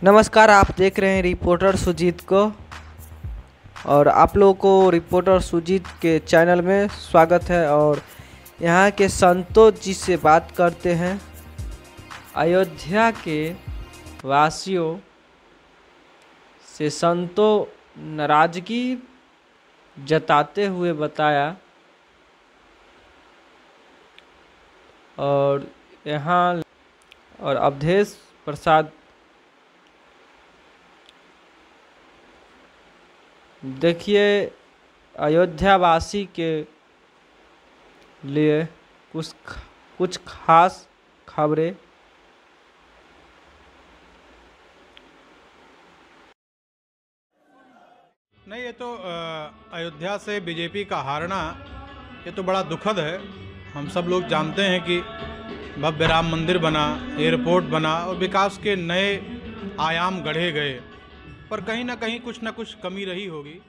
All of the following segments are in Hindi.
नमस्कार, आप देख रहे हैं रिपोर्टर सुजीत को और आप लोगों को रिपोर्टर सुजीत के चैनल में स्वागत है। और यहाँ के संतोष जी से बात करते हैं। अयोध्या के वासियों से संतोष नाराजगी जताते हुए बताया और यहाँ और अवधेश प्रसाद देखिए अयोध्यावासी के लिए कुछ खास खबरें। नहीं, ये तो अयोध्या से बीजेपी का हारना ये तो बड़ा दुखद है। हम सब लोग जानते हैं कि भव्य राम मंदिर बना, एयरपोर्ट बना और विकास के नए आयाम गढ़े गए, पर कहीं ना कहीं कुछ ना कुछ कमी रही होगी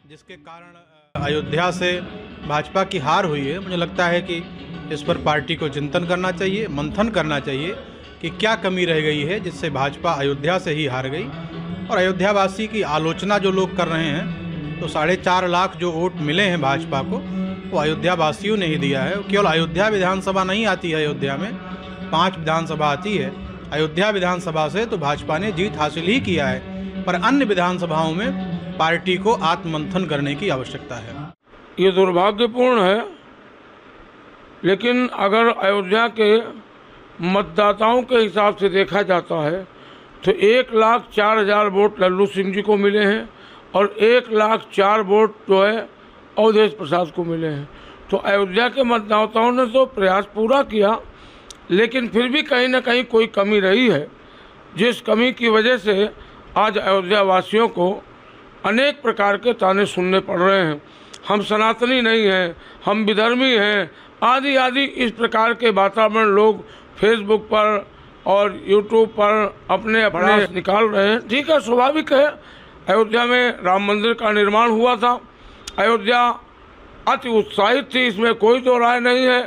जिसके कारण अयोध्या से भाजपा की हार हुई है। मुझे लगता है कि इस पर पार्टी को चिंतन करना चाहिए, मंथन करना चाहिए कि क्या कमी रह गई है जिससे भाजपा अयोध्या से ही हार गई। और अयोध्यावासी की आलोचना जो लोग कर रहे हैं, तो 4.5 लाख जो वोट मिले हैं भाजपा को, वो अयोध्यावासियों ने ही दिया है। केवल अयोध्या विधानसभा नहीं आती है, अयोध्या में 5 विधानसभा आती है। अयोध्या विधानसभा से तो भाजपा ने जीत हासिल ही किया है, पर अन्य विधानसभाओं में पार्टी को आत्ममंथन करने की आवश्यकता है। ये दुर्भाग्यपूर्ण है, लेकिन अगर अयोध्या के मतदाताओं के हिसाब से देखा जाता है तो 1,04,000 वोट लल्लू सिंह जी को मिले हैं और 1,04,000 वोट जो है अवधेश प्रसाद को मिले हैं। तो अयोध्या के मतदाताओं ने तो प्रयास पूरा किया, लेकिन फिर भी कहीं ना कहीं कोई कमी रही है, जिस कमी की वजह से आज अयोध्या वासियों को अनेक प्रकार के ताने सुनने पड़ रहे हैं। हम सनातनी नहीं हैं, हम विधर्मी हैं, आदि आदि इस प्रकार के वातावरण लोग फेसबुक पर और यूट्यूब पर अपने निकाल रहे हैं। ठीक है, स्वाभाविक है। अयोध्या में राम मंदिर का निर्माण हुआ था, अयोध्या अति उत्साहित थी, इसमें कोई दो राय नहीं है।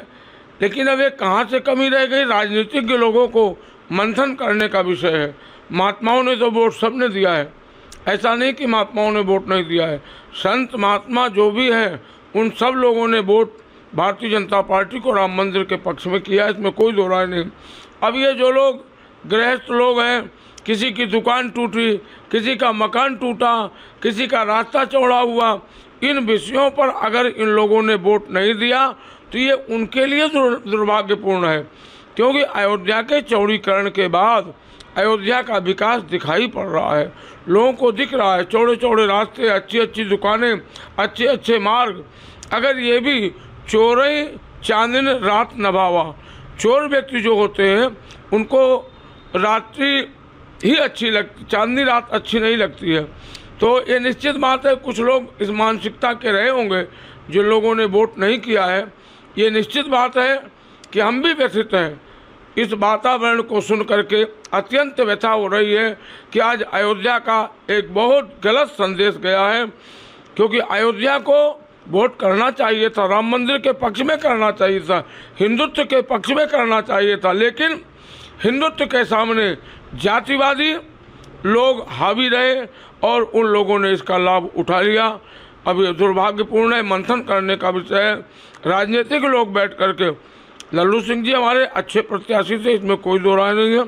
लेकिन अब ये कहाँ से कमी रह गई, राजनीतिक के लोगों को मंथन करने का विषय है। महात्माओं ने तो वोट सबने दिया है, ऐसा नहीं कि महात्माओं ने वोट नहीं दिया है। संत महात्मा जो भी हैं उन सब लोगों ने वोट भारतीय जनता पार्टी को राम मंदिर के पक्ष में किया, इसमें कोई दो राय नहीं। अब ये जो लोग गृहस्थ लोग हैं, किसी की दुकान टूटी, किसी का मकान टूटा, किसी का रास्ता चौड़ा हुआ, इन विषयों पर अगर इन लोगों ने वोट नहीं दिया तो ये उनके लिए दुर्भाग्यपूर्ण है। क्योंकि अयोध्या के चौड़ीकरण के बाद अयोध्या का विकास दिखाई पड़ रहा है, लोगों को दिख रहा है। चौड़े चौड़े रास्ते, अच्छी अच्छी दुकानें, अच्छे अच्छे मार्ग। अगर ये भी चोरी चांदनी रात नभावा, चोर व्यक्ति जो होते हैं उनको रात्रि ही अच्छी लगती, चांदनी रात अच्छी नहीं लगती है। तो ये निश्चित बात है, कुछ लोग इस मानसिकता के रहे होंगे जिन लोगों ने वोट नहीं किया है। ये निश्चित बात है कि हम भी व्यथित हैं। इस वातावरण को सुन करके अत्यंत व्यथा हो रही है कि आज अयोध्या का एक बहुत गलत संदेश गया है। क्योंकि अयोध्या को वोट करना चाहिए था, राम मंदिर के पक्ष में करना चाहिए था, हिंदुत्व के पक्ष में करना चाहिए था, लेकिन हिंदुत्व के सामने जातिवादी लोग हावी रहे और उन लोगों ने इसका लाभ उठा लिया। अब ये दुर्भाग्यपूर्ण है, मंथन करने का विषय है। राजनीतिक लोग बैठ करके, लल्लू सिंह जी हमारे अच्छे प्रत्याशी थे, इसमें कोई दो राय नहीं है,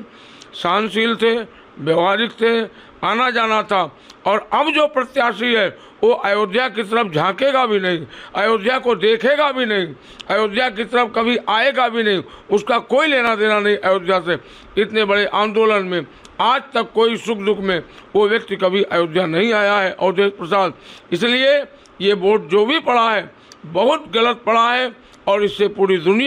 सहनशील थे, व्यवहारिक थे, आना जाना था। और अब जो प्रत्याशी है वो अयोध्या की तरफ झांकेगा भी नहीं, अयोध्या को देखेगा भी नहीं, अयोध्या की तरफ कभी आएगा भी नहीं, उसका कोई लेना देना नहीं अयोध्या से। इतने बड़े आंदोलन में आज तक कोई सुख दुख में वो व्यक्ति कभी अयोध्या नहीं आया है, अवधेश प्रसाद। इसलिए ये वोट जो भी पड़ा है बहुत गलत पड़ा है और इससे पूरी दुनिया